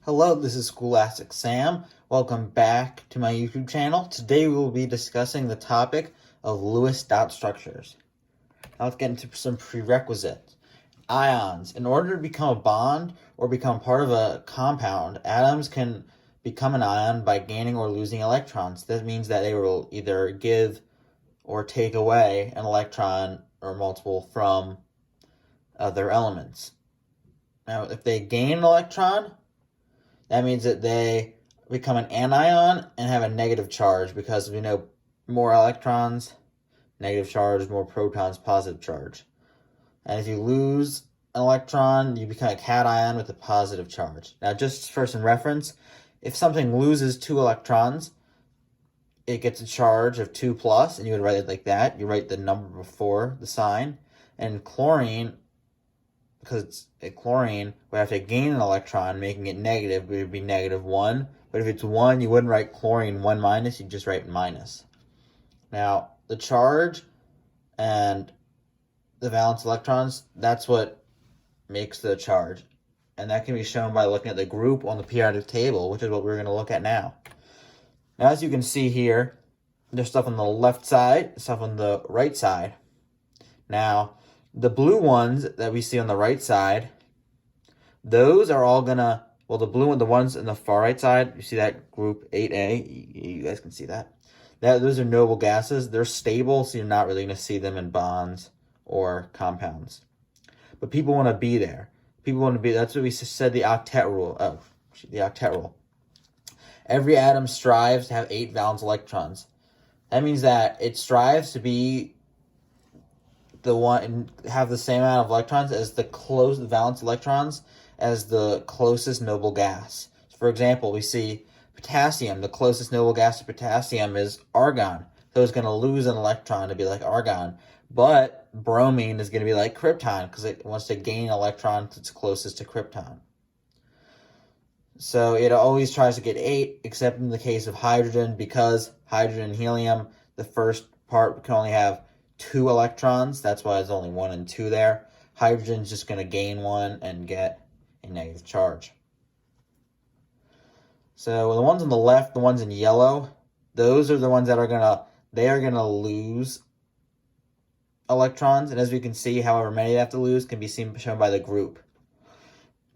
Hello, this is Scholastic Sam. Welcome back to my YouTube channel. Today we will be discussing the topic of Lewis dot structures. Now let's get into some prerequisites. Ions. In order to become a bond or become part of a compound, atoms can become an ion by gaining or losing electrons. That means that they will either give or take away an electron or multiple from other elements. Now, if they gain an electron, that means that they become an anion and have a negative charge, because we know more electrons, negative charge, more protons, positive charge. And if you lose an electron, you become a cation with a positive charge. Now, just for some reference, if something loses 2 electrons, it gets a charge of 2 plus, and you would write it like that. You write the number before the sign. And chlorine, because chlorine would have to gain an electron, making it negative, but it would be -1. But if it's 1, you wouldn't write chlorine 1 minus, you'd just write minus. Now, the charge and the valence electrons, that's what makes the charge. And that can be shown by looking at the group on the periodic table, which is what we're going to look at now. Now, as you can see here, there's stuff on the left side, stuff on the right side. Now, the blue ones that we see on the right side, those are all gonna, well, the blue one, the ones in the far right side, you see that group 8A, you guys can see that. Those are noble gases. They're stable, so you're not really gonna see them in bonds or compounds. But people wanna be there. People wanna be, that's what we said, the Octet Rule. The Octet Rule. Every atom strives to have 8 valence electrons. That means that it strives to be the one and have the same amount of electrons as the valence electrons as the closest noble gas. So for example, we see potassium. The closest noble gas to potassium is argon. So it's going to lose an electron to be like argon. But bromine is going to be like krypton, because it wants to gain an electron that's closest to krypton. So it always tries to get 8, except in the case of hydrogen, because hydrogen and helium, the first part can only have 2 electrons. That's why there's only 1 and 2 there. Hydrogen's just going to gain 1 and get a negative charge. So the ones on the left, the ones in yellow, those are the ones that are going to lose electrons. And as we can see, however many they have to lose can be shown by the group.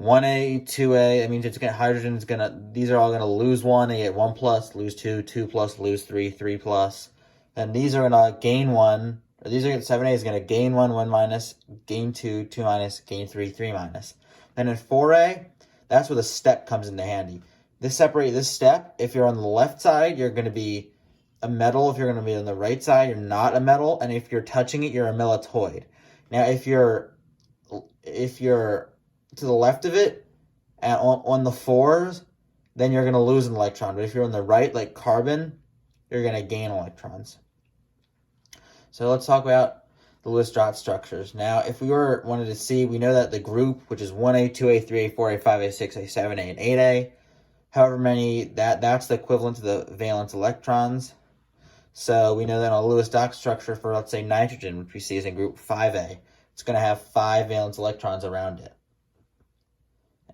1A, 2A, that means hydrogen's going to, these are all going to lose 1. They get 1 plus, lose 2, 2 plus, lose 3, 3 plus. And these are going to gain 1. These are 7A is going to gain 1, 1 minus, gain 2, 2 minus, gain 3, 3 minus. Then in 4A, that's where the step comes into handy. This step, if you're on the left side, you're going to be a metal. If you're going to be on the right side, you're not a metal. And if you're touching it, you're a militoid. Now, if you're to the left of it, and on the 4s, then you're going to lose an electron. But if you're on the right, like carbon, you're going to gain electrons. So let's talk about the Lewis dot structures. Now, if we wanted to see, we know that the group, which is 1A, 2A, 3A, 4A, 5A, 6A, 7A, and 8A, however many, that's the equivalent to the valence electrons. So we know that a Lewis dot structure for, let's say, nitrogen, which we see is in group 5A, it's going to have 5 valence electrons around it.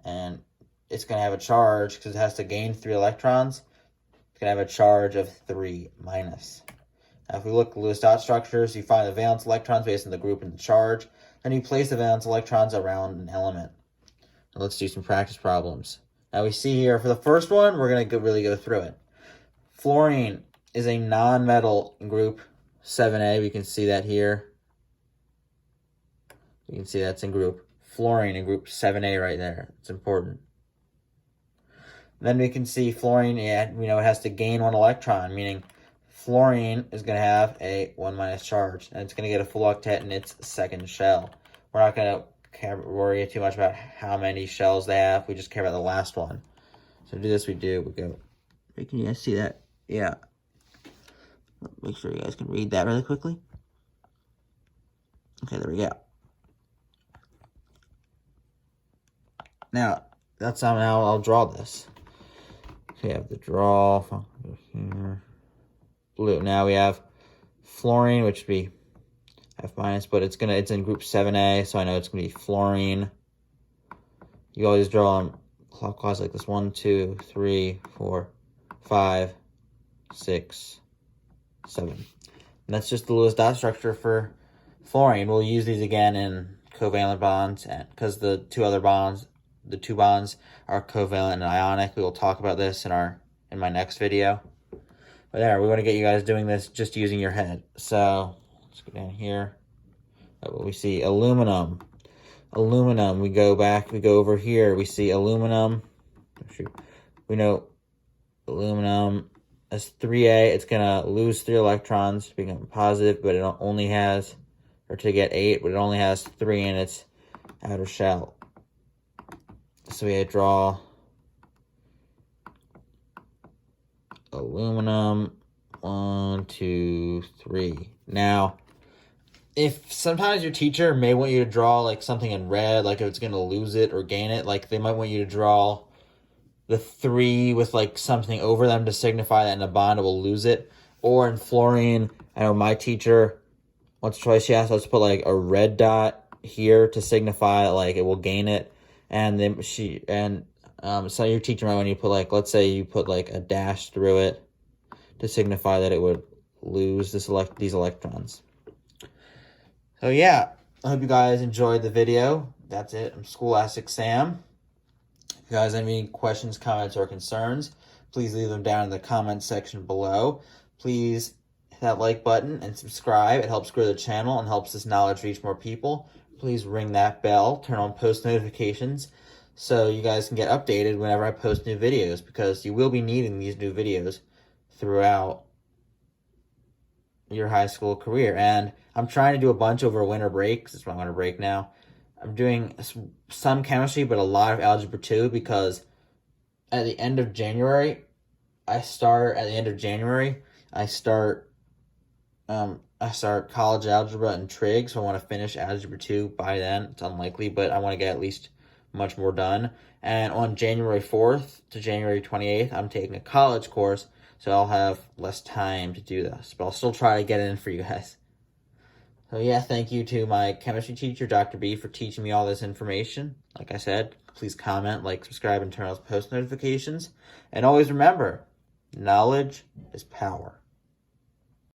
And it's going to have a charge, because it has to gain 3 electrons, it's going to have a charge of 3 minus. Now, if we look at Lewis dot structures, you find the valence electrons based on the group and the charge. Then you place the valence electrons around an element. Now, let's do some practice problems. Now, we see here, for the first one, we're going to really go through it. Fluorine is a non-metal in group 7A. We can see that here. You can see that's in group fluorine in group 7A right there. It's important. Then we can see fluorine, we know it has to gain 1 electron, meaning fluorine is going to have a 1 minus charge, and it's going to get a full octet in its second shell. We're not going to worry too much about how many shells they have. We just care about the last one. So to do this, we go. Can you guys see that? Yeah. Make sure you guys can read that really quickly. Okay, there we go. Now, that's how I'll draw this. So we have the draw here. Blue. Now we have fluorine, which would be F minus, but it's in group 7A, so I know it's gonna be fluorine. You always draw them clockwise like this. 1, 2, 3, 4, 5, 6, 7. And that's just the Lewis dot structure for fluorine. We'll use these again in covalent bonds, and because the two bonds are covalent and ionic. We will talk about this in my next video. But there, we want to get you guys doing this just using your head. So let's go down here. We see aluminum. Aluminum. We go over here. We see aluminum. We know aluminum as 3A. It's gonna lose 3 electrons, become positive, but it only has, or to get 8, but it only has 3 in its outer shell. So we draw aluminum, 1, 2, 3. Now, if sometimes your teacher may want you to draw like something in red, like if it's going to lose it or gain it, like they might want you to draw the 3 with like something over them to signify that in a bond it will lose it. Or in fluorine, I know my teacher, once or twice she asked us to put like a red dot here to signify like it will gain it. And then so your teacher might want you to put like, let's say you put like a dash through it to signify that it would lose these electrons. So yeah, I hope you guys enjoyed the video. That's it. I'm Scholastic Sam. If you guys have any questions, comments, or concerns, please leave them down in the comments section below. Please hit that like button and subscribe. It helps grow the channel and helps this knowledge reach more people. Please ring that bell, turn on post notifications, so you guys can get updated whenever I post new videos, because you will be needing these new videos throughout your high school career. And I'm trying to do a bunch over winter break, because it's my winter break now. I'm doing some chemistry, but a lot of algebra 2, because at the end of January, I start college algebra and trig, so I want to finish algebra 2 by then. It's unlikely, but I want to get at least much more done. And on January 4th to January 28th, I'm taking a college course, so I'll have less time to do this, but I'll still try to get it in for you guys. So yeah, thank you to my chemistry teacher, Dr. B, for teaching me all this information. Like I said, please comment, like, subscribe, and turn on post notifications. And always remember, knowledge is power.